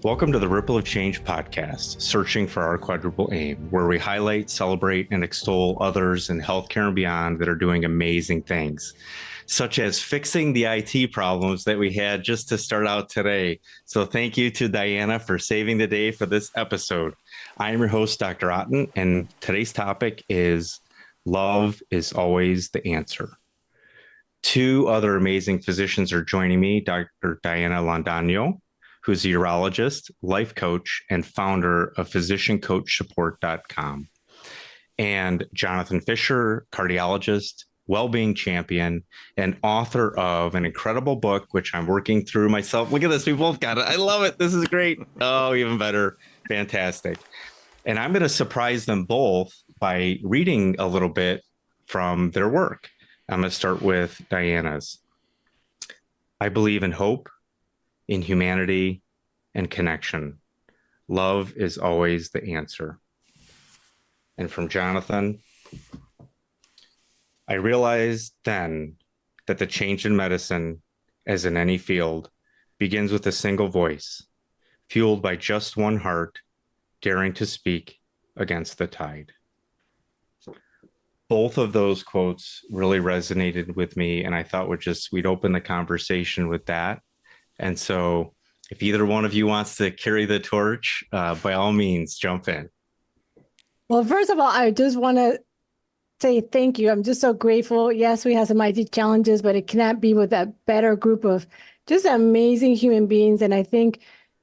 Welcome to the Ripple of Change podcast, searching for our quadruple aim, where we highlight, celebrate, and extol others in healthcare and beyond that are doing amazing things, such as fixing the IT problems that we had just to start out today. So thank you to Diana for saving the day for this episode. I am your host, Dr. Otten, and today's topic is love is always the answer. Two other amazing physicians are joining me, Dr. Diana Londoño, who's a urologist, life coach, and founder of physiciancoachsupport.com. And Jonathan Fisher, cardiologist, well-being champion, and author of an incredible book, which I'm working through myself. Look at this. We both got it. I love it. This is great. Oh, even better. Fantastic. And I'm going to surprise them both by reading a little bit from their work. I'm going to start with Diana's. I believe in hope, in humanity, and connection. Love is always the answer. And from Jonathan, I realized then that the change in medicine, as in any field, begins with a single voice, fueled by just one heart, daring to speak against the tide. Both of those quotes really resonated with me, and I thought we'd open the conversation with that. And so if either one of you wants to carry the torch, by all means, jump in. Well, first of all, I just want to say thank you. I'm just so grateful. Yes, we have some IT challenges, but it cannot be with a better group of just amazing human beings. And I think,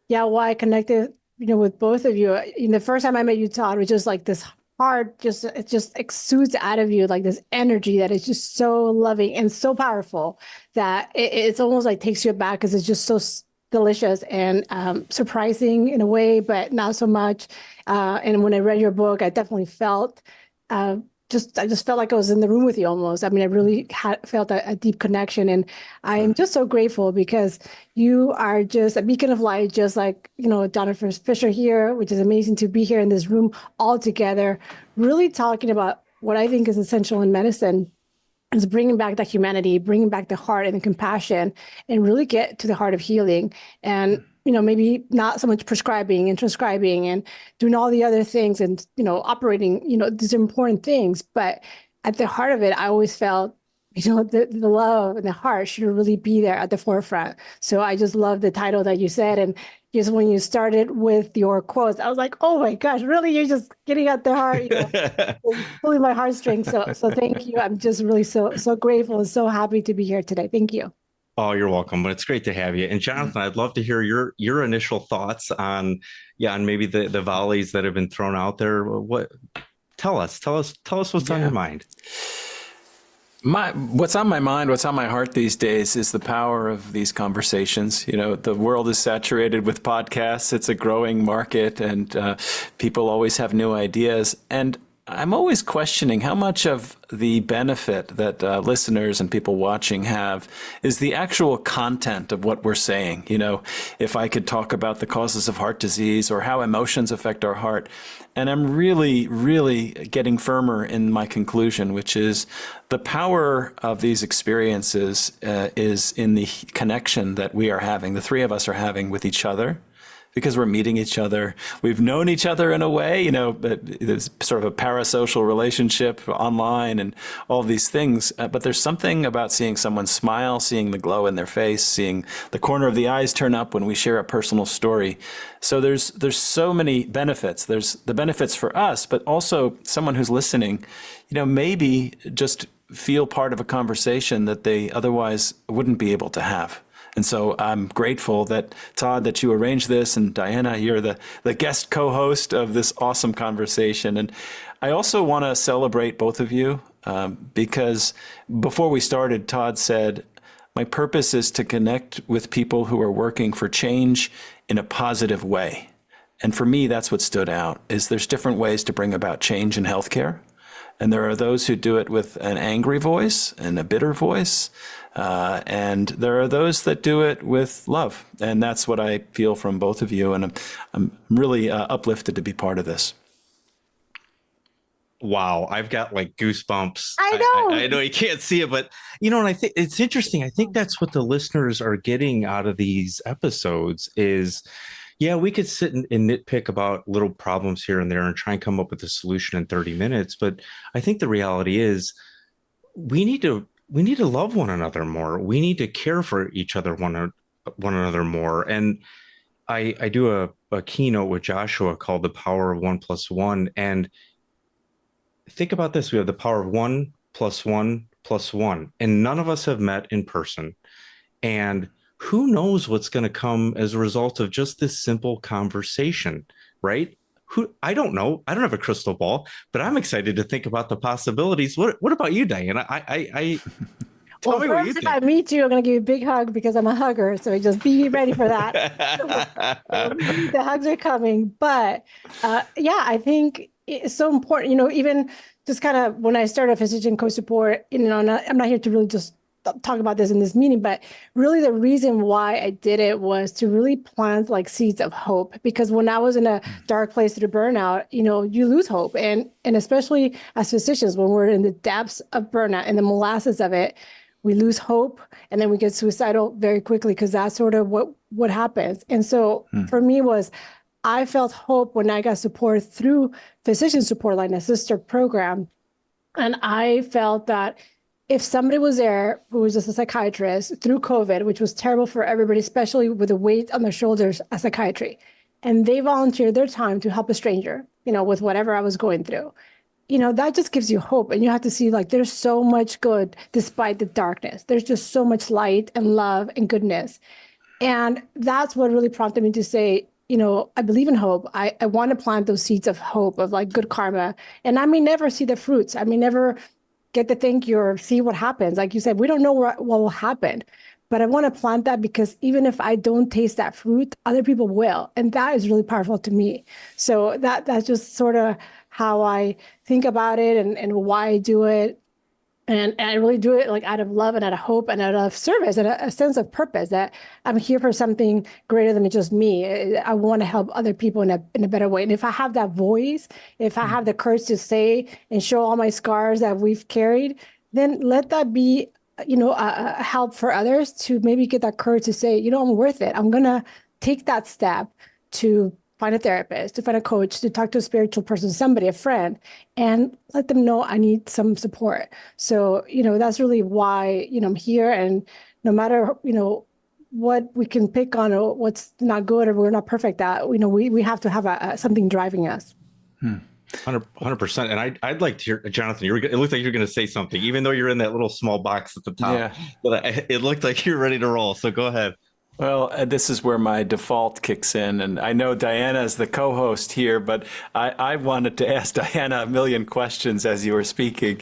why I connected, with both of you. The first time I met you, Todd, was just like this heart, it just exudes out of you, like this energy that is just so loving and so powerful that it's almost like takes you back because it's just so delicious and surprising in a way, but not so much. And when I read your book, I definitely felt I just felt like I was in the room with you almost. I mean, I really felt a deep connection, and I am just so grateful because you are just a beacon of light, just like, Jonathan Fisher here, which is amazing to be here in this room all together, really talking about what I think is essential in medicine, is bringing back that humanity, bringing back the heart and the compassion, and really get to the heart of healing. And maybe not so much prescribing and transcribing and doing all the other things and, operating, these important things. But at the heart of it, I always felt, the love and the heart should really be there at the forefront. So I just love the title that you said. And just when you started with your quotes, I was like, oh my gosh, really? You're just getting at the heart, pulling my heartstrings. So thank you. I'm just really so grateful and so happy to be here today. Thank you. Oh, you're welcome. But it's great to have you. And Jonathan, I'd love to hear your initial thoughts on maybe the volleys that have been thrown out there. Tell us what's on your mind. What's on my mind, what's on my heart these days is the power of these conversations. The world is saturated with podcasts. It's a growing market, and people always have new ideas. And I'm always questioning how much of the benefit that listeners and people watching have is the actual content of what we're saying. If I could talk about the causes of heart disease or how emotions affect our heart. And I'm really, really getting firmer in my conclusion, which is the power of these experiences is in the connection that we are having, the three of us are having with each other. Because we're meeting each other. We've known each other in a way, there's sort of a parasocial relationship online and all these things. But there's something about seeing someone smile, seeing the glow in their face, seeing the corner of the eyes turn up when we share a personal story. So there's so many benefits. There's the benefits for us, but also someone who's listening, maybe just feel part of a conversation that they otherwise wouldn't be able to have. And so I'm grateful that, Todd, that you arranged this, and Diana, you're the guest co-host of this awesome conversation. And I also want to celebrate both of you because before we started, Todd said, my purpose is to connect with people who are working for change in a positive way. And for me, that's what stood out, is there's different ways to bring about change in healthcare. And there are those who do it with an angry voice and a bitter voice. And there are those that do it with love. And that's what I feel from both of you. And I'm really uplifted to be part of this. Wow, I've got like goosebumps. I know. I know you can't see it, but and I think it's interesting. I think that's what the listeners are getting out of these episodes is, Yeah, we could sit and nitpick about little problems here and there and try and come up with a solution in 30 minutes. But I think the reality is we need to love one another more. We need to care for each other one another more. And I do a keynote with Joshua called The Power of One Plus One. And think about this. We have the power of one plus one plus one, and none of us have met in person. And who knows what's going to come as a result of just this simple conversation, right? Who I don't know. I don't have a crystal ball, but I'm excited to think about the possibilities. What about you, Diana? I tell Well, me what you first, if I think. meet you, I'm going to give you a big hug because I'm a hugger. So just be ready for that. The hugs are coming. But yeah, I think it's so important, even just kind of when I started physician co-support, I'm not here to really just talk about this in this meeting, but really the reason why I did it was to really plant like seeds of hope. Because when I was in a dark place through burnout, you lose hope. And especially as physicians, when we're in the depths of burnout and the molasses of it, we lose hope and then we get suicidal very quickly because that's sort of what happens. And so for me was I felt hope when I got support through physician support line, a sister program. And I felt that if somebody was there who was just a psychiatrist through COVID, which was terrible for everybody, especially with the weight on their shoulders as psychiatry, and they volunteered their time to help a stranger, with whatever I was going through, that just gives you hope. And you have to see like there's so much good despite the darkness. There's just so much light and love and goodness. And that's what really prompted me to say, I believe in hope. I want to plant those seeds of hope, of like good karma. And I may never see the fruits. I may never get to thank you or see what happens. Like you said, we don't know what will happen. But I want to plant that because even if I don't taste that fruit, other people will. And that is really powerful to me. So that's just sort of how I think about it and why I do it. And I really do it like out of love and out of hope and out of service and a sense of purpose that I'm here for something greater than just me. I want to help other people in a better way. And if I have that voice, if I have the courage to say and show all my scars that we've carried, then let that be, a help for others to maybe get that courage to say, I'm worth it. I'm going to take that step to find a therapist, to find a coach, to talk to a spiritual person, somebody, a friend, and let them know I need some support. So, that's really why, I'm here. And no matter, what we can pick on or what's not good or we're not perfect at, we have to have something driving us. 100%. And I'd like to hear, Jonathan, it looked like you're going to say something, even though you're in that little small box at the top. Yeah. But it looked like you're ready to roll. So go ahead. Well, this is where my default kicks in. And I know Diana is the co-host here, but I wanted to ask Diana a million questions as you were speaking,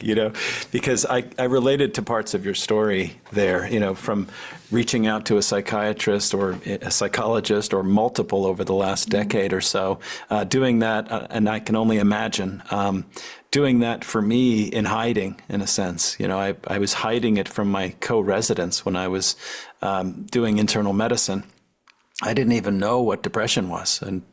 because I related to parts of your story there, from reaching out to a psychiatrist or a psychologist or multiple over the last decade or so, doing that. And I can only imagine doing that for me in hiding, in a sense. I was hiding it from my co-residents when I was doing internal medicine. I didn't even know what depression was. And,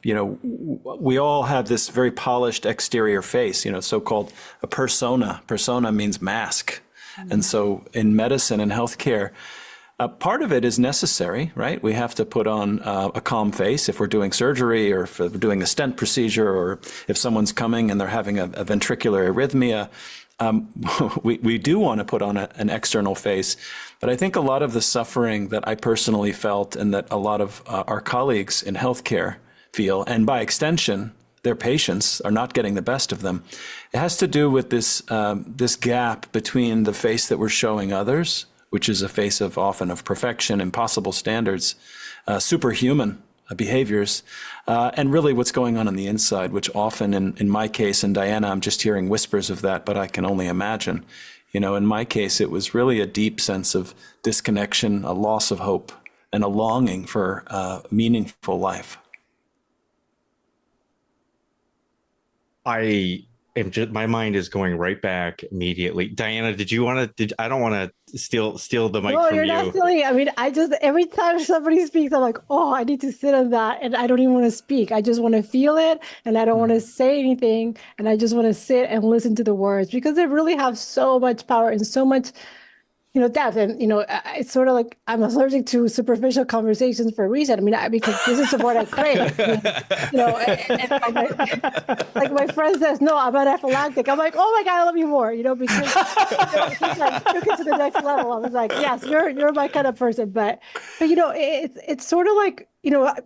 we all have this very polished exterior face, so-called a persona. Persona means mask. And so in medicine and healthcare, part of it is necessary, right? We have to put on a calm face if we're doing surgery or if we're doing a stent procedure or if someone's coming and they're having a ventricular arrhythmia. We do want to put on an external face. But I think a lot of the suffering that I personally felt and that a lot of our colleagues in healthcare feel, and by extension, their patients are not getting the best of them, it has to do with this gap between the face that we're showing others, which is a face of often of perfection, impossible standards, superhuman behaviors, and really what's going on the inside, which often in my case, and Diana, I'm just hearing whispers of that, but I can only imagine. In my case, it was really a deep sense of disconnection, a loss of hope, and a longing for a meaningful life. My mind is going right back immediately. Diana, I don't want to steal the mic from you. No, you're not stealing. I mean, every time somebody speaks, I'm like, oh, I need to sit on that. And I don't even want to speak. I just want to feel it. And I don't want to say anything. And I just want to sit and listen to the words because they really have so much power and so much depth. And, it's sort of like I'm allergic to superficial conversations for a reason. I mean, because this is what I crave. I mean, and like my friend says, no, I'm anaphylactic. I'm like, oh my God, I love you more, because he's like, took it to the next level. I was like, yes, you're my kind of person. But it's sort of like,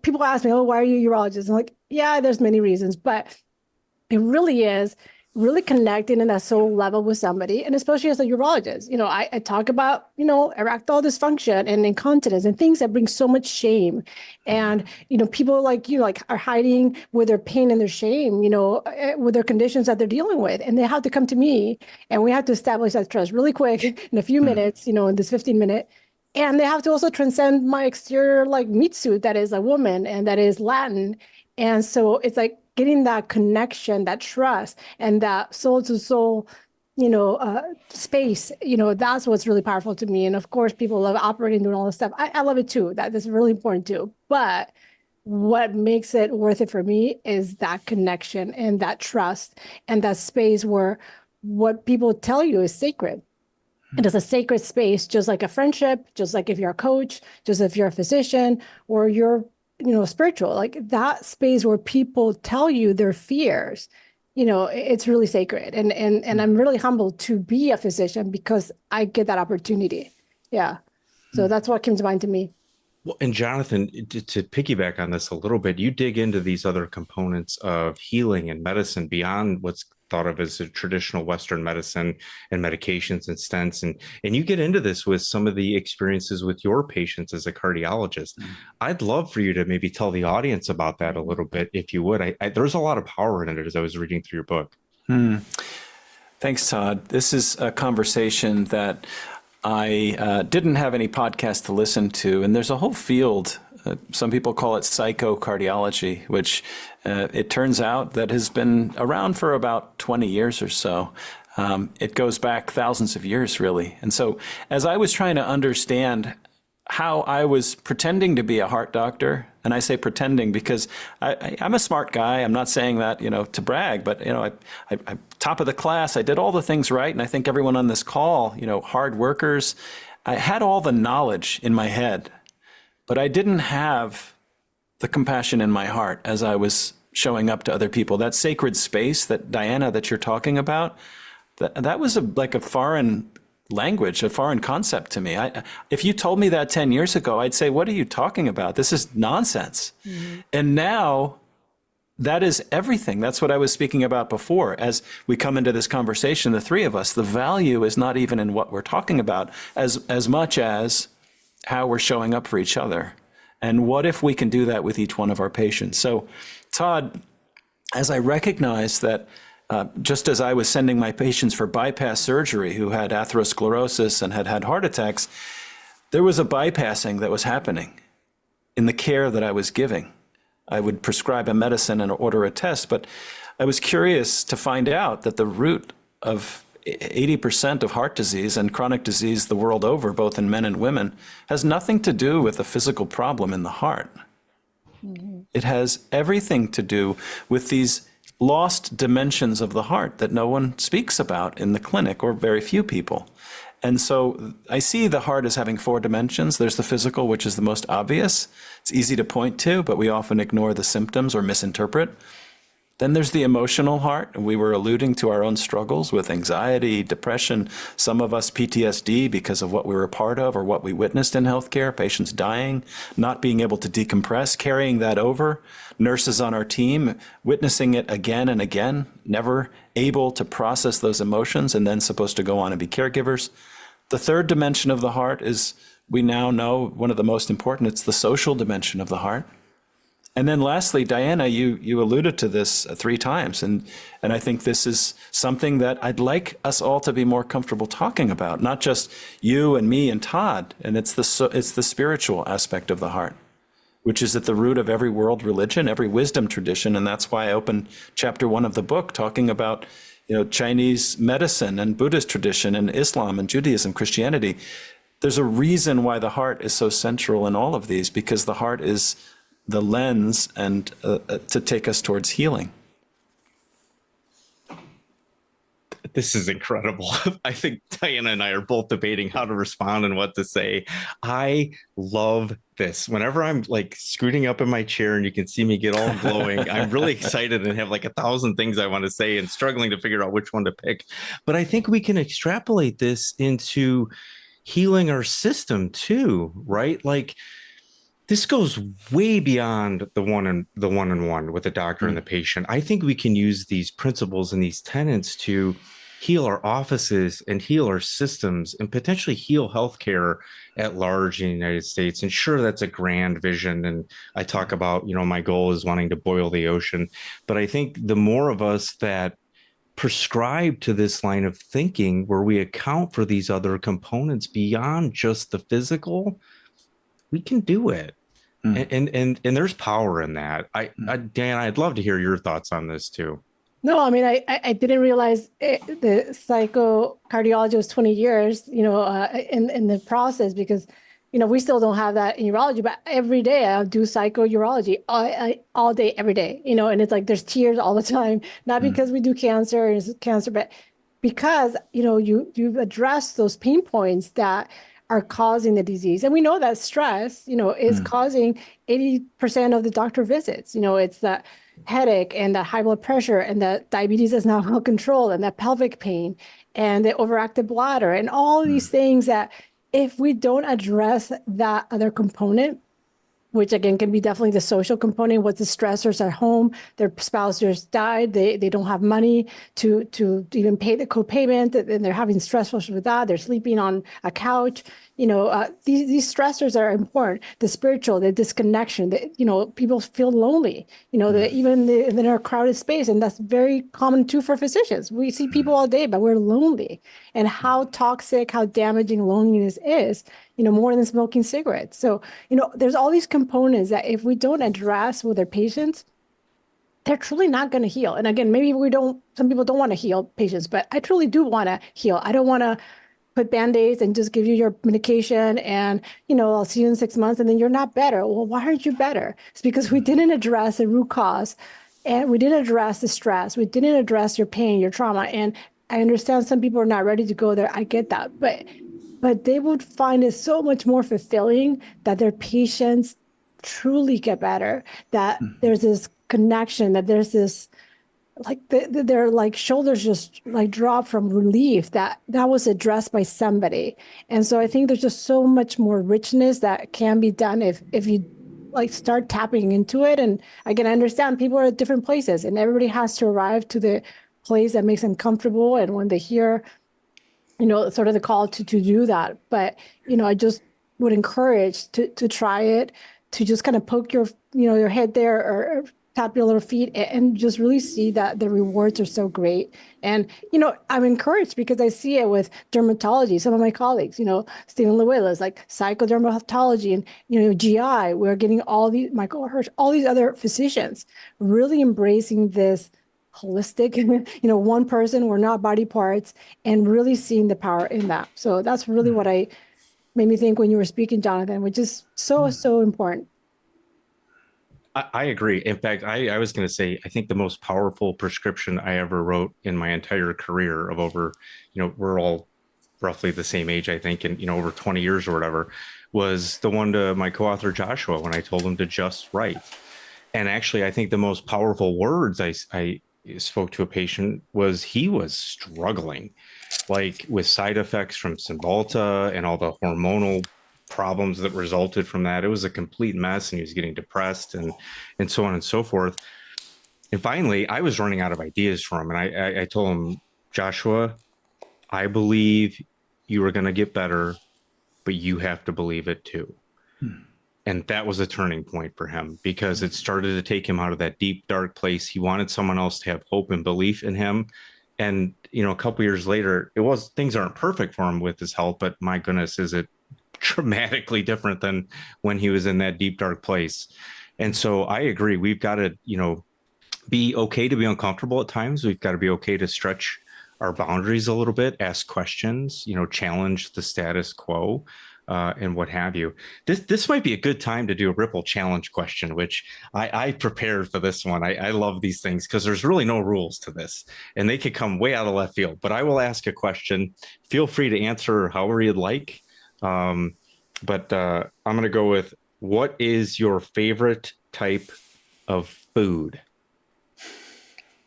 people ask me, oh, why are you a urologist? I'm like, yeah, there's many reasons, but it really is really connecting in that soul level with somebody, and especially as a urologist. I talk about, erectile dysfunction and incontinence and things that bring so much shame. And, people like you, like are hiding with their pain and their shame, with their conditions that they're dealing with. And they have to come to me, and we have to establish that trust really quick in a few minutes, in this 15-minute. And they have to also transcend my exterior, like meat suit that is a woman and that is Latin. And so it's like getting that connection, that trust, and that soul to soul, space, that's what's really powerful to me. And of course, people love operating, doing all this stuff. I love it too. That's really important too. But what makes it worth it for me is that connection and that trust and that space where what people tell you is sacred. It is a sacred space, just like a friendship, just like if you're a coach, just if you're a physician or you're spiritual, like that space where people tell you their fears, it's really sacred. And I'm really humbled to be a physician because I get that opportunity. Yeah. So that's what came to mind to me. Well, and Jonathan, to piggyback on this a little bit, you dig into these other components of healing and medicine beyond what's thought of as a traditional Western medicine and medications and stents. And you get into this with some of the experiences with your patients as a cardiologist. I'd love for you to maybe tell the audience about that a little bit, if you would. There's a lot of power in it as I was reading through your book. Thanks, Todd. This is a conversation that I didn't have any podcast to listen to, and there's a whole field. Some people call it psychocardiology, which it turns out that has been around for about 20 years or so. It goes back thousands of years, really. And so as I was trying to understand how I was pretending to be a heart doctor, and I say pretending because I'm a smart guy. I'm not saying that, to brag, but, I top of the class. I did all the things right. And I think everyone on this call, hard workers, I had all the knowledge in my head, but I didn't have the compassion in my heart as I was showing up to other people. That sacred space that Diana, that you're talking about, that was like a foreign language, a foreign concept to me. If you told me that 10 years ago, I'd say, what are you talking about? This is nonsense. And now that is everything. That's what I was speaking about before. As we come into this conversation, the three of us, the value is not even in what we're talking about as much as how we're showing up for each other. And what if we can do that with each one of our patients? So, Todd, as I recognize that just as I was sending my patients for bypass surgery who had atherosclerosis and had heart attacks, there was a bypassing that was happening in the care that I was giving. I would prescribe a medicine and order a test, but I was curious to find out that the root of 80% of heart disease and chronic disease the world over, both in men and women, has nothing to do with a physical problem in the heart. It has everything to do with these lost dimensions of the heart that no one speaks about in the clinic, or very few people. And so I see the heart as having four dimensions. There's the physical, which is the most obvious. It's easy to point to, but we often ignore the symptoms or misinterpret. Then there's the emotional heart, and we were alluding to our own struggles with anxiety, depression, some of us PTSD because of what we were a part of or what we witnessed in healthcare, patients dying, not being able to decompress, carrying that over, nurses on our team, witnessing it again and again, never able to process those emotions and then supposed to go on and be caregivers. The third dimension of the heart is, we now know, one of the most important. It's the social dimension of the heart. And then lastly, Diana, you alluded to this 3 times, and I think this is something that I'd like us all to be more comfortable talking about, not just you and me and Todd, and it's the spiritual aspect of the heart, which is at the root of every world religion, every wisdom tradition, and that's why I opened chapter 1 of the book talking about Chinese medicine and Buddhist tradition and Islam and Judaism, Christianity. There's a reason why the heart is so central in all of these, because the heart is the lens and to take us towards healing. This is incredible. I think Diana and I are both debating how to respond and what to say. I love this. Whenever I'm like scooting up in my chair and you can see me get all glowing, I'm really excited and have like 1,000 things I want to say and struggling to figure out which one to pick. But I think we can extrapolate this into healing our system too, right? Like this goes way beyond the one on one with the doctor and the patient. I think we can use these principles and these tenets to heal our offices and heal our systems and potentially heal healthcare at large in the United States. And sure, that's a grand vision. And I talk about, my goal is wanting to boil the ocean. But I think the more of us that prescribe to this line of thinking where we account for these other components beyond just the physical, we can do it. And there's power in that. Dan, I'd love to hear your thoughts on this too. No, I mean, I didn't realize the psychocardiology was 20 years, in the process, because, we still don't have that in urology, but every day I'll do psychourology all day, every day, and it's like there's tears all the time, not because we do cancer, but because, you address those pain points that are causing the disease. And we know that stress, is causing 80% of the doctor visits. It's that headache and that high blood pressure and that diabetes is not well controlled and that pelvic pain and the overactive bladder and all these things that if we don't address that other component, which again can be definitely the social component, what the stressors at home, their spouse just died, they don't have money to even pay the co-payment, and they're having stressors with that, they're sleeping on a couch. These stressors are important. The spiritual, the disconnection, people feel lonely, even in our crowded space. And that's very common too for physicians. We see people all day, but we're lonely. And how toxic, how damaging loneliness is, more than smoking cigarettes. So, there's all these components that if we don't address with our patients, they're truly not going to heal. And again, maybe some people don't want to heal patients, but I truly do want to heal. I don't want to put Band-Aids and just give you your medication and, I'll see you in 6 months and then you're not better. Well, why aren't you better? It's because we didn't address the root cause and we didn't address the stress. We didn't address your pain, your trauma. And I understand some people are not ready to go there. I get that. But they would find it so much more fulfilling that their patients truly get better, that there's this connection, that there's this, like their like shoulders just like drop from relief that was addressed by somebody. And so I think there's just so much more richness that can be done if you like start tapping into it. And again, I understand people are at different places and everybody has to arrive to the place that makes them comfortable. And when they hear, sort of the call to do that. But, I just would encourage to try it, to just kind of poke your head there or tap your little feet and just really see that the rewards are so great. And, I'm encouraged because I see it with dermatology. Some of my colleagues, Stephen Lewilla's like psychodermatology and, GI, we're getting all these, Michael Hirsch, all these other physicians really embracing this holistic, one person, we're not body parts, and really seeing the power in that. So that's really what made me think when you were speaking, Jonathan, which is so important. I agree. In fact, I was going to say, I think the most powerful prescription I ever wrote in my entire career of over, we're all roughly the same age, I think, and, over 20 years or whatever, was the one to my co-author Joshua when I told him to just write. And actually, I think the most powerful words I spoke to a patient was he was struggling, like with side effects from Cymbalta and all the hormonal problems that resulted from that. It was a complete mess, and he was getting depressed and so on and so forth. And finally, I was running out of ideas for him, and I told him, Joshua, I believe you are going to get better, but you have to believe it too. And that was a turning point for him because it started to take him out of that deep, dark place. He wanted someone else to have hope and belief in him. And, a couple of years later, things aren't perfect for him with his health, but my goodness, is it dramatically different than when he was in that deep, dark place. And so I agree. We've got to, be okay to be uncomfortable at times. We've got to be okay to stretch our boundaries a little bit, ask questions, challenge the status quo. and what have you. This might be a good time to do a Ripple challenge question, which I prepared for this one. I love these things because there's really no rules to this, and they could come way out of left field. But I will ask a question. Feel free to answer however you'd like. But I'm going to go with, what is your favorite type of food?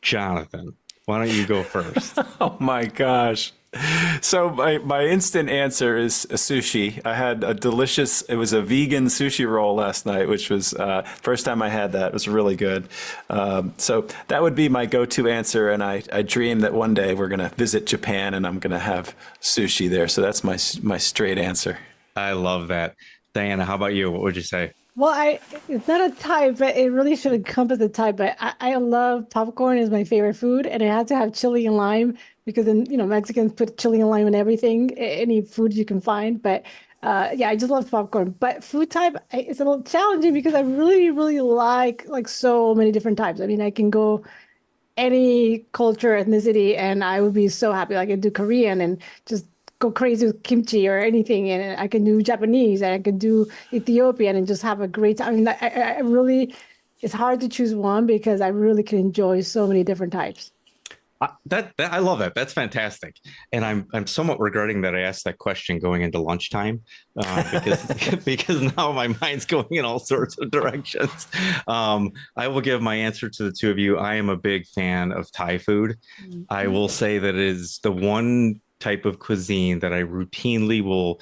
Jonathan, why don't you go first? Oh my gosh. So my instant answer is sushi. I had it was a vegan sushi roll last night, which was first time I had that. It was really good. So that would be my go-to answer. And I dream that one day we're going to visit Japan and I'm going to have sushi there. So that's my straight answer. I love that. Diana, how about you? What would you say? Well, it's not a type, but it really should encompass the type. But I love popcorn is my favorite food, and it has to have chili and lime because then, Mexicans put chili and lime in everything, any food you can find. But yeah, I just love popcorn. But food type, it's a little challenging because I really, really like so many different types. I mean, I can go any culture, ethnicity, and I would be so happy. Like I do Korean and just go crazy with kimchi or anything, and I can do Japanese and I can do Ethiopian and just have a great time. I mean, I really, it's hard to choose one because I really can enjoy so many different types. That I love that. That's fantastic, and I'm somewhat regretting that I asked that question going into lunchtime, because because now my mind's going in all sorts of directions. I will give my answer to the two of you. I am a big fan of Thai food. I will say that it is the one type of cuisine that I routinely will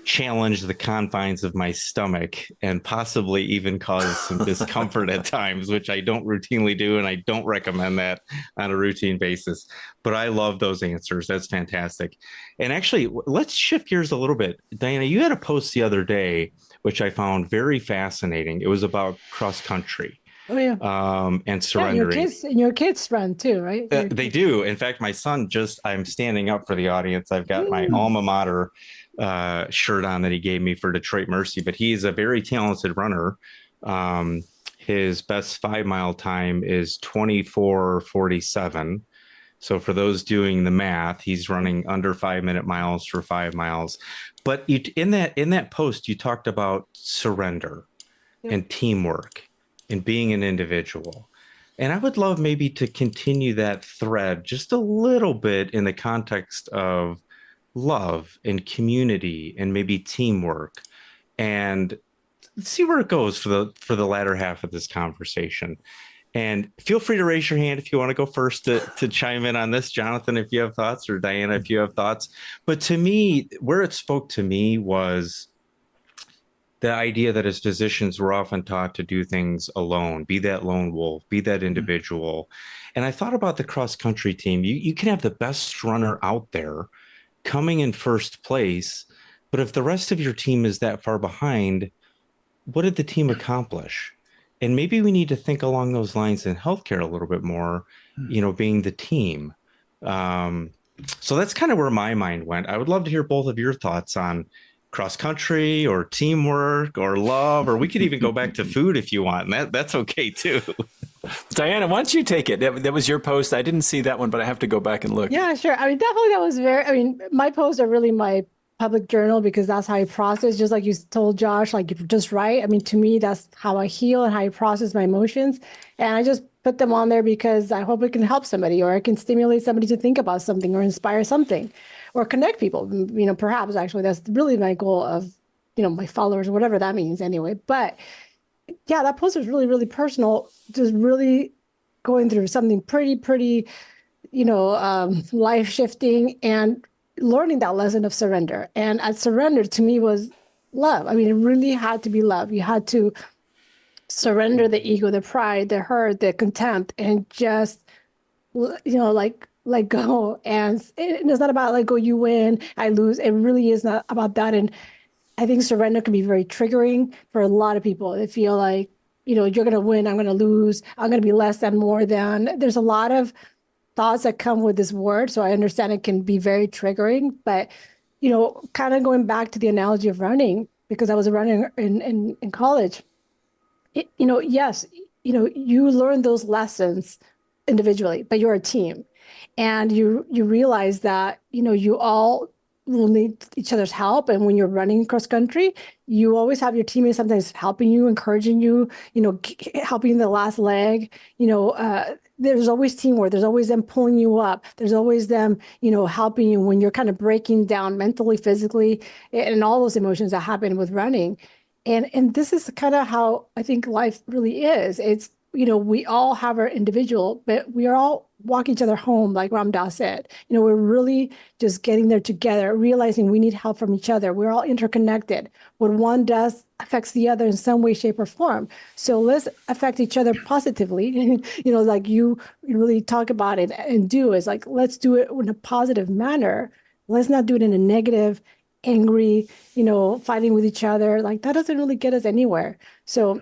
challenge the confines of my stomach and possibly even cause some discomfort at times, which I don't routinely do. And I don't recommend that on a routine basis. But I love those answers. That's fantastic. And actually, let's shift gears a little bit. Diana, you had a post the other day, which I found very fascinating. It was about cross country. Oh yeah. And surrendering. Your kids run too, right? They do. In fact, my son I'm standing up for the audience. I've got my alma mater shirt on that he gave me for Detroit Mercy, but he's a very talented runner. His best 5 mile time is 24:47. So for those doing the math, he's running under 5 minute miles for 5 miles. But in that post, you talked about surrender and teamwork and being an individual. And I would love maybe to continue that thread just a little bit in the context of love and community and maybe teamwork, and see where it goes for the latter half of this conversation. And feel free to raise your hand if you want to go first to chime in on this, Jonathan, if you have thoughts, or Diana, if you have thoughts. But to me, where it spoke to me was the idea that as physicians, we're often taught to do things alone, be that lone wolf, be that individual. And I thought about the cross country team. You can have the best runner out there coming in first place, but if the rest of your team is that far behind, what did the team accomplish? And maybe we need to think along those lines in healthcare a little bit more, being the team. So that's kind of where my mind went. I would love to hear both of your thoughts on cross country or teamwork or love, or we could even go back to food if you want. And that's okay too. Diana, why don't you take it? That was your post. I didn't see that one, but I have to go back and look. Yeah, sure. I mean, definitely that was my posts are really my public journal because that's how I process, just like you told Josh, like you're just right. I mean, to me, that's how I heal and how I process my emotions. And I just put them on there because I hope it can help somebody, or it can stimulate somebody to think about something or inspire something or connect people. Perhaps actually that's really my goal of, my followers, whatever that means anyway. But yeah, that post was really, really personal, just really going through something pretty, life shifting and learning that lesson of surrender. And surrender to me was love. I mean, it really had to be love. You had to surrender the ego, the pride, the hurt, the contempt, and just, let go. And it's not about let go, you win, I lose. It really is not about that. And I think surrender can be very triggering for a lot of people. They feel like, you're going to win, I'm going to lose, I'm going to be less than, more than. There's a lot of thoughts that come with this word. So I understand it can be very triggering, but, kind of going back to the analogy of running, because I was a runner in college, yes, you learn those lessons individually, but you're a team. And you realize that, you all will need each other's help. And when you're running cross country, you always have your teammates sometimes helping you, encouraging you, helping the last leg. There's always teamwork. There's always them pulling you up. There's always them, helping you when you're kind of breaking down mentally, physically, and all those emotions that happen with running. And this is kind of how I think life really is. It's, we all have our individual, but we are all walking each other home, like Ram Dass said. We're really just getting there together, realizing we need help from each other. We're all interconnected. What one does affects the other in some way, shape, or form. So let's affect each other positively. Like you really talk about it and do is like, let's do it in a positive manner. Let's not do it in a negative, angry, fighting with each other. Like that doesn't really get us anywhere. So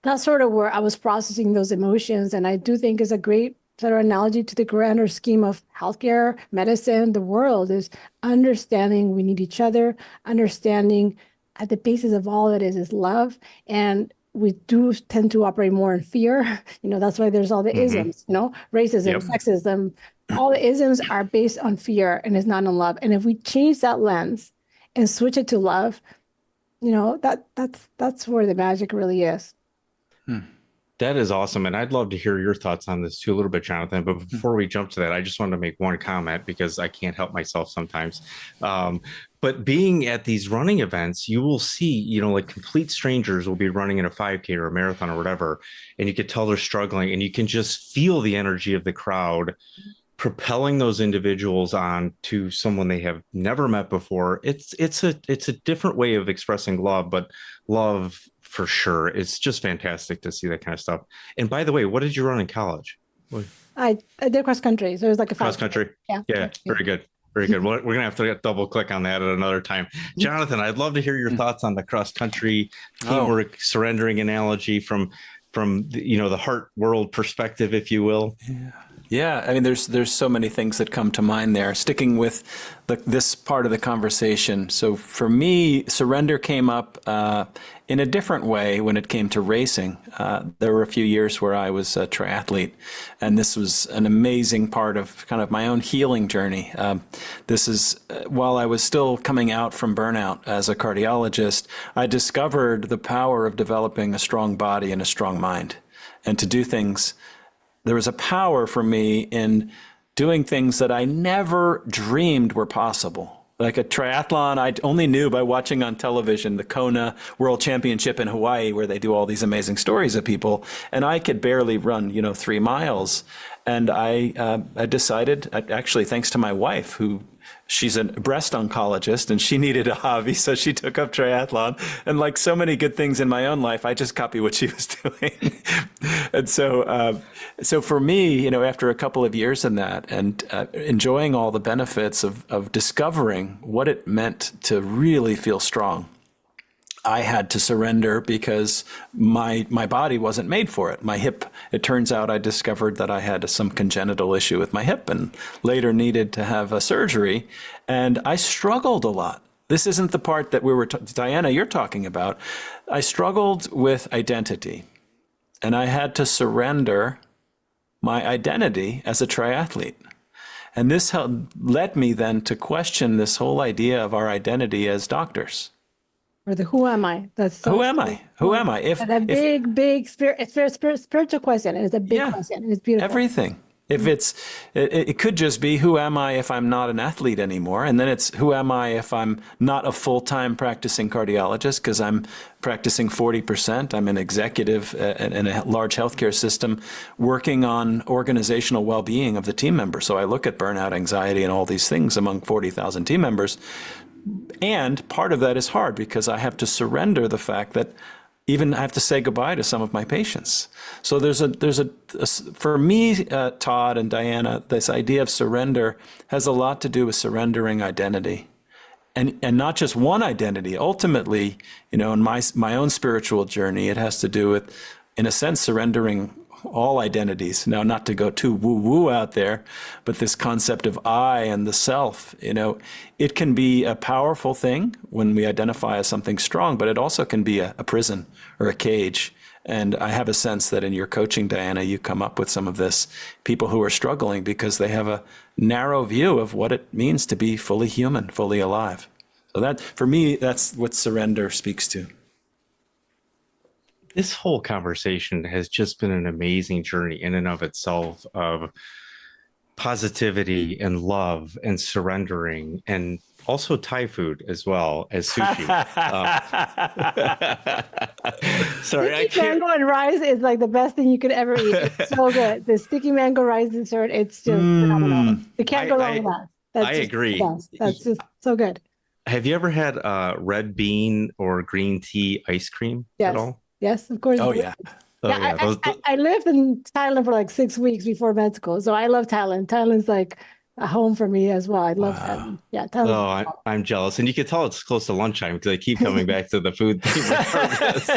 that's sort of where I was processing those emotions. And I do think is a great sort of analogy to the grander scheme of healthcare, medicine, the world is understanding we need each other, understanding at the basis of all it is love. And we do tend to operate more in fear. That's why there's all the isms, racism, sexism, all the isms are based on fear and it's not on love. And if we change that lens and switch it to love, that's where the magic really is. That is awesome. And I'd love to hear your thoughts on this too, a little bit, Jonathan. But before we jump to that, I just wanted to make one comment because I can't help myself sometimes. But being at these running events, you will see, like complete strangers will be running in a 5K or a marathon or whatever. And you could tell they're struggling and you can just feel the energy of the crowd propelling those individuals on to someone they have never met before. It's a different way of expressing love, but love for sure. It's just fantastic to see that kind of stuff. And by the way, what did you run in college? I did cross country. So it was like a cross country. Yeah. Very good. Very good. We're going to have to double click on that at another time. Jonathan, I'd love to hear your thoughts on the cross country teamwork, surrendering analogy from the heart world perspective, if you will. Yeah, I mean, there's so many things that come to mind there. Sticking with this part of the conversation. So for me, surrender came up in a different way when it came to racing. There were a few years where I was a triathlete, and this was an amazing part of kind of my own healing journey. This is while I was still coming out from burnout as a cardiologist, I discovered the power of developing a strong body and a strong mind, and to do things. There was a power for me in doing things that I never dreamed were possible. Like a triathlon, I only knew by watching on television the Kona World Championship in Hawaii, where they do all these amazing stories of people, and I could barely run, 3 miles. And I decided, actually, thanks to my wife, she's a breast oncologist and she needed a hobby, so she took up triathlon. And like so many good things in my own life, I just copied what she was doing. And so for me, after a couple of years in that and enjoying all the benefits of discovering what it meant to really feel strong, I had to surrender because my body wasn't made for it. My hip, it turns out I discovered that I had some congenital issue with my hip and later needed to have a surgery. And I struggled a lot. This isn't the part that Diana, you're talking about. I struggled with identity, and I had to surrender my identity as a triathlete. And this led me then to question this whole idea of our identity as doctors. Or the who am I? Who am I? Who am I? Big spiritual question. It's a big question. It's beautiful. Everything. If it could just be who am I if I'm not an athlete anymore, and then it's who am I if I'm not a full-time practicing cardiologist because I'm practicing 40%. I'm an executive in a large healthcare system working on organizational well-being of the team members. So I look at burnout, anxiety, and all these things among 40,000 team members. And part of that is hard because I have to surrender the fact that even I have to say goodbye to some of my patients. So there's a for me, Todd and Diana, this idea of surrender has a lot to do with surrendering identity. And not just one identity. Ultimately, in my own spiritual journey, it has to do with, in a sense, surrendering all identities. Now, not to go too woo-woo out there, but this concept of I and the self, it can be a powerful thing when we identify as something strong, but it also can be a prison or a cage. And I have a sense that in your coaching, Diana, you come up with some of this, people who are struggling because they have a narrow view of what it means to be fully human, fully alive. So that, for me, that's what surrender speaks to. This whole conversation has just been an amazing journey in and of itself, of positivity and love and surrendering, and also Thai food as well as sushi. Sorry, I Sticky can't. mango and rice is like the best thing you could ever eat. It's so good. The sticky mango rice dessert, it's just phenomenal. You can't go wrong with that. That's I just agree. the best. That's just so good. Have you ever had red bean or green tea ice cream Yes. at all? Yes, of course. Oh, yeah. Oh, Yeah, yeah. I lived in Thailand for like 6 weeks before med school, so I love Thailand. Thailand's like a home for me as well. I love Thailand. Yeah, Thailand. Oh, I'm jealous. And you can tell it's close to lunchtime because I keep coming back to the food theme regardless.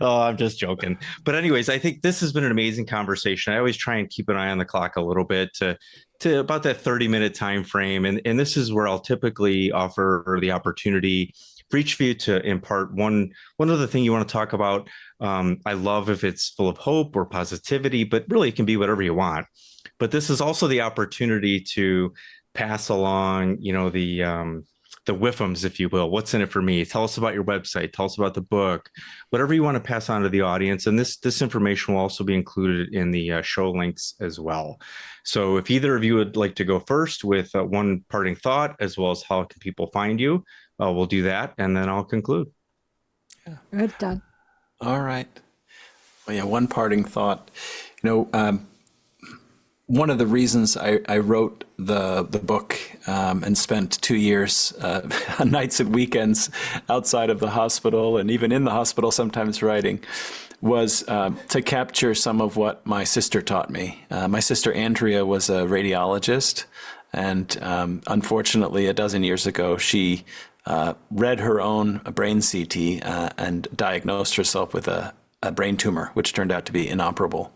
Oh, I'm just joking. But anyways, I think this has been an amazing conversation. I always try and keep an eye on the clock a little bit to about that 30-minute time frame. And this is where I'll typically offer the opportunity for each of you to impart one other thing you want to talk about. I love if it's full of hope or positivity, but really it can be whatever you want. But this is also the opportunity to pass along, the whiffums, if you will. What's in it for me? Tell us about your website. Tell us about the book. Whatever you want to pass on to the audience. And this information will also be included in the show links as well. So if either of you would like to go first with one parting thought, as well as how can people find you, we'll do that, and then I'll conclude. Yeah. Good, done. All right. Well, yeah, one parting thought. One of the reasons I wrote the book and spent 2 years on nights and weekends outside of the hospital and even in the hospital sometimes writing was to capture some of what my sister taught me. My sister Andrea was a radiologist, and unfortunately, a dozen years ago, she read her own brain CT and diagnosed herself with a brain tumor, which turned out to be inoperable.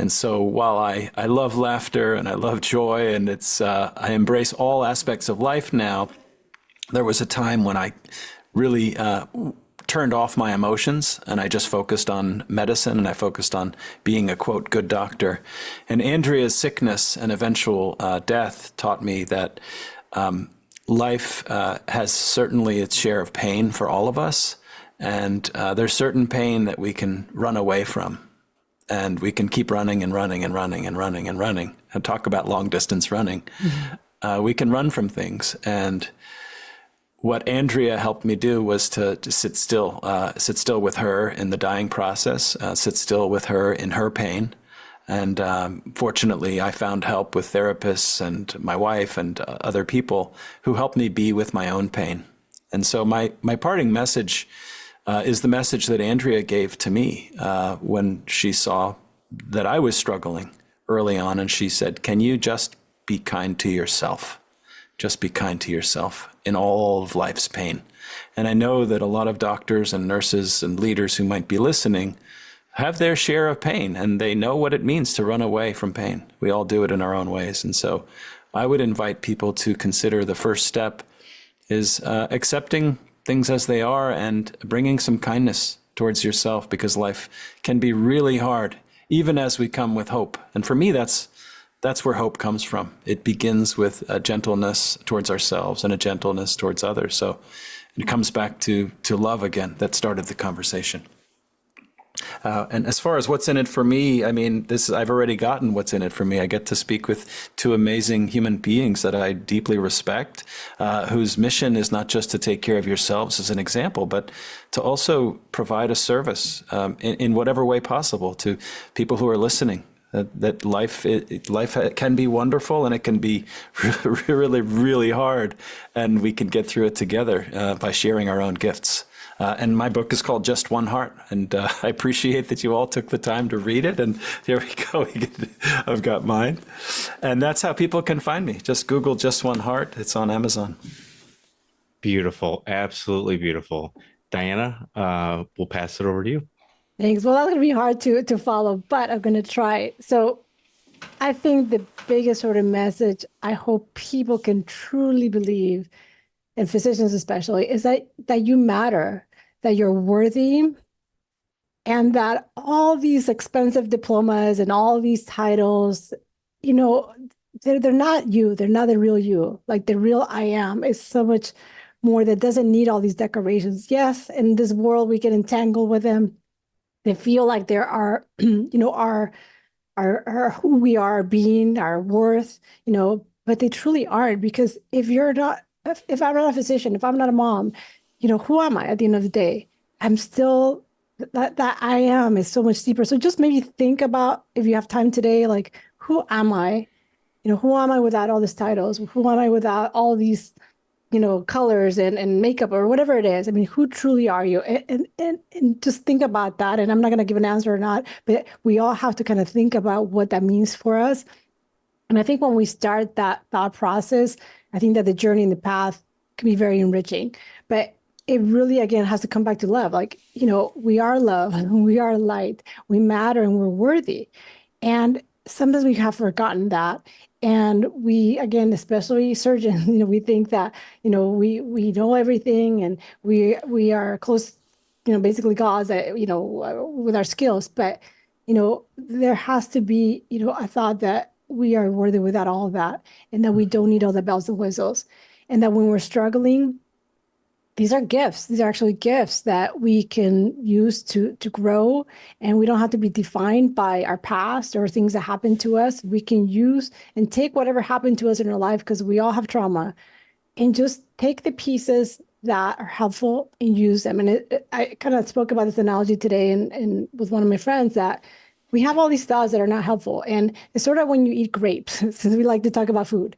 And so while I love laughter and I love joy and I embrace all aspects of life now, there was a time when I really turned off my emotions and I just focused on medicine and I focused on being a, quote, good doctor. And Andrea's sickness and eventual death taught me that life has certainly its share of pain for all of us. And there's certain pain that we can run away from. And we can keep running and running and running and running and running and talk about long distance running. Mm-hmm. We can run from things. And what Andrea helped me do was to sit still with her in the dying process, sit still with her in her pain. And fortunately, I found help with therapists and my wife and other people who helped me be with my own pain. And so my parting message is the message that Andrea gave to me when she saw that I was struggling early on. And she said, can you just be kind to yourself? Just be kind to yourself in all of life's pain. And I know that a lot of doctors and nurses and leaders who might be listening have their share of pain, and they know what it means to run away from pain. We all do it in our own ways. And so I would invite people to consider the first step is accepting things as they are and bringing some kindness towards yourself, because life can be really hard, even as we come with hope. And for me, that's where hope comes from. It begins with a gentleness towards ourselves and a gentleness towards others. So it comes back to love again that started the conversation. And as far as what's in it for me, I mean, I've already gotten what's in it for me. I get to speak with two amazing human beings that I deeply respect, whose mission is not just to take care of yourselves as an example, but to also provide a service in whatever way possible to people who are listening. That life can be wonderful and it can be really, really hard, and we can get through it together by sharing our own gifts. And my book is called Just One Heart. And I appreciate that you all took the time to read it. And here we go. I've got mine. And that's how people can find me. Just Google Just One Heart. It's on Amazon. Beautiful. Absolutely beautiful. Diana, we'll pass it over to you. Thanks. Well, that's going to be hard to follow, but I'm going to try. So I think the biggest sort of message I hope people can truly believe, and physicians especially, is that you matter, that you're worthy, And that all these expensive diplomas and all these titles, you know, they're not you. They're not the real you. Like the real I am is so much more that doesn't need all these decorations. Yes, in this world, we get entangled with them. They feel like they're our, you know, our who we are, being, our worth, you know, but they truly aren't, because if I'm not a physician, if I'm not a mom, you know, who am I at the end of the day? I'm still that I am is so much deeper. So just maybe think about, if you have time today, like, who am I? You know, who am I without all these titles? Who am I without all these, you know, colors and makeup or whatever it is? I mean, who truly are you? And just think about that. And I'm not going to give an answer or not, but we all have to kind of think about what that means for us. And I think when we start that thought process, I think that the journey and the path can be very enriching. But it really, again, has to come back to love. Like, you know, we are love, we are light, we matter, and we're worthy. And sometimes we have forgotten that. And we, again, especially surgeons, you know, we think that, you know, we know everything, and we are close, you know, basically gods, you know, with our skills. But, you know, there has to be, you know, a thought that we are worthy without all of that, and that we don't need all the bells and whistles. And that when we're struggling, these are gifts. These are actually gifts that we can use to grow, and we don't have to be defined by our past or things that happened to us. We can use and take whatever happened to us in our life, because we all have trauma, and just take the pieces that are helpful and use them. And I kind of spoke about this analogy today and with one of my friends, that we have all these thoughts that are not helpful. And it's sort of when you eat grapes, since we like to talk about food.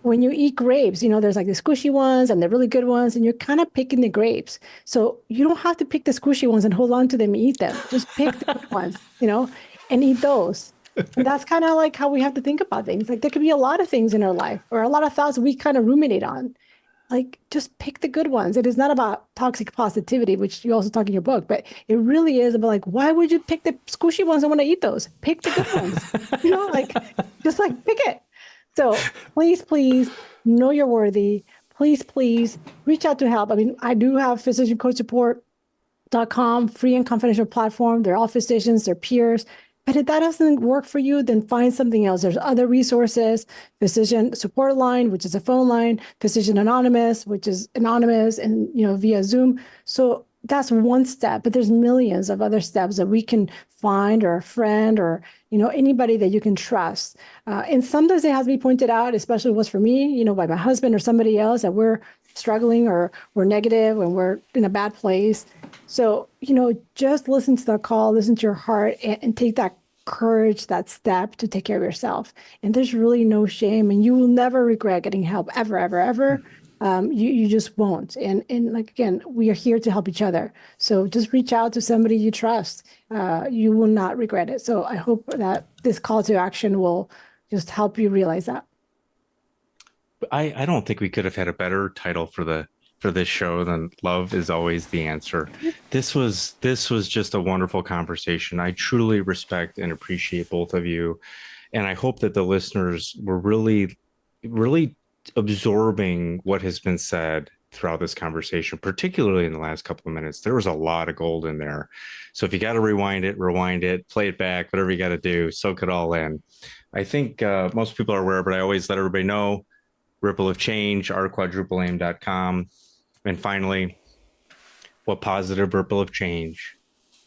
When you eat grapes, you know, there's like the squishy ones and the really good ones, and you're kind of picking the grapes. So you don't have to pick the squishy ones and hold on to them and eat them. Just pick the good ones, you know, and eat those. And that's kind of like how we have to think about things. Like, there could be a lot of things in our life, or a lot of thoughts we kind of ruminate on. Like, just pick the good ones. It is not about toxic positivity, which you also talk in your book, but it really is about, like, why would you pick the squishy ones? I want to eat those. Pick the good ones. You know, like, just like pick it. So please know you're worthy. Please reach out to help. I mean, I do have physiciancoachsupport.com, free and confidential platform. They're all physicians, they're peers. But if that doesn't work for you, then find something else. There's other resources, Physician Support Line, which is a phone line, Physician Anonymous, which is anonymous and, you know, via Zoom. So that's one step, but there's millions of other steps that we can find, or a friend, or, you know, anybody that you can trust. And sometimes it has to be pointed out, especially was for me, you know, by my husband or somebody else, that we're struggling or we're negative and we're in a bad place. So, you know, just listen to that call, listen to your heart, and take that courage, that step to take care of yourself. And there's really no shame, and you will never regret getting help, ever. You just won't. And like, again, we are here to help each other. So just reach out to somebody you trust. You will not regret it. So I hope that this call to action will just help you realize that. I don't think we could have had a better title for this show than "Love is Always the Answer." This was just a wonderful conversation. I truly respect and appreciate both of you, and I hope that the listeners were really absorbing what has been said throughout this conversation, particularly in the last couple of minutes. There was a lot of gold in there. So if you got to rewind it, play it back, whatever you got to do, soak it all in. I think most people are aware, but I always let everybody know: Ripple of Change, ourquadrupleaim.com. And finally, what positive ripple of change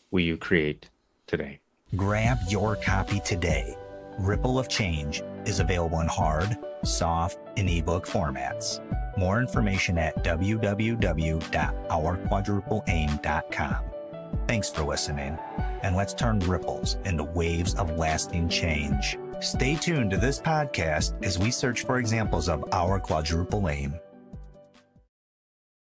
will you create today? Grab your copy today. Ripple of Change is available in hard, soft, and ebook formats. More information at www.ourquadrupleaim.com. Thanks for listening, and let's turn ripples into waves of lasting change. Stay tuned to this podcast as we search for examples of our quadruple aim.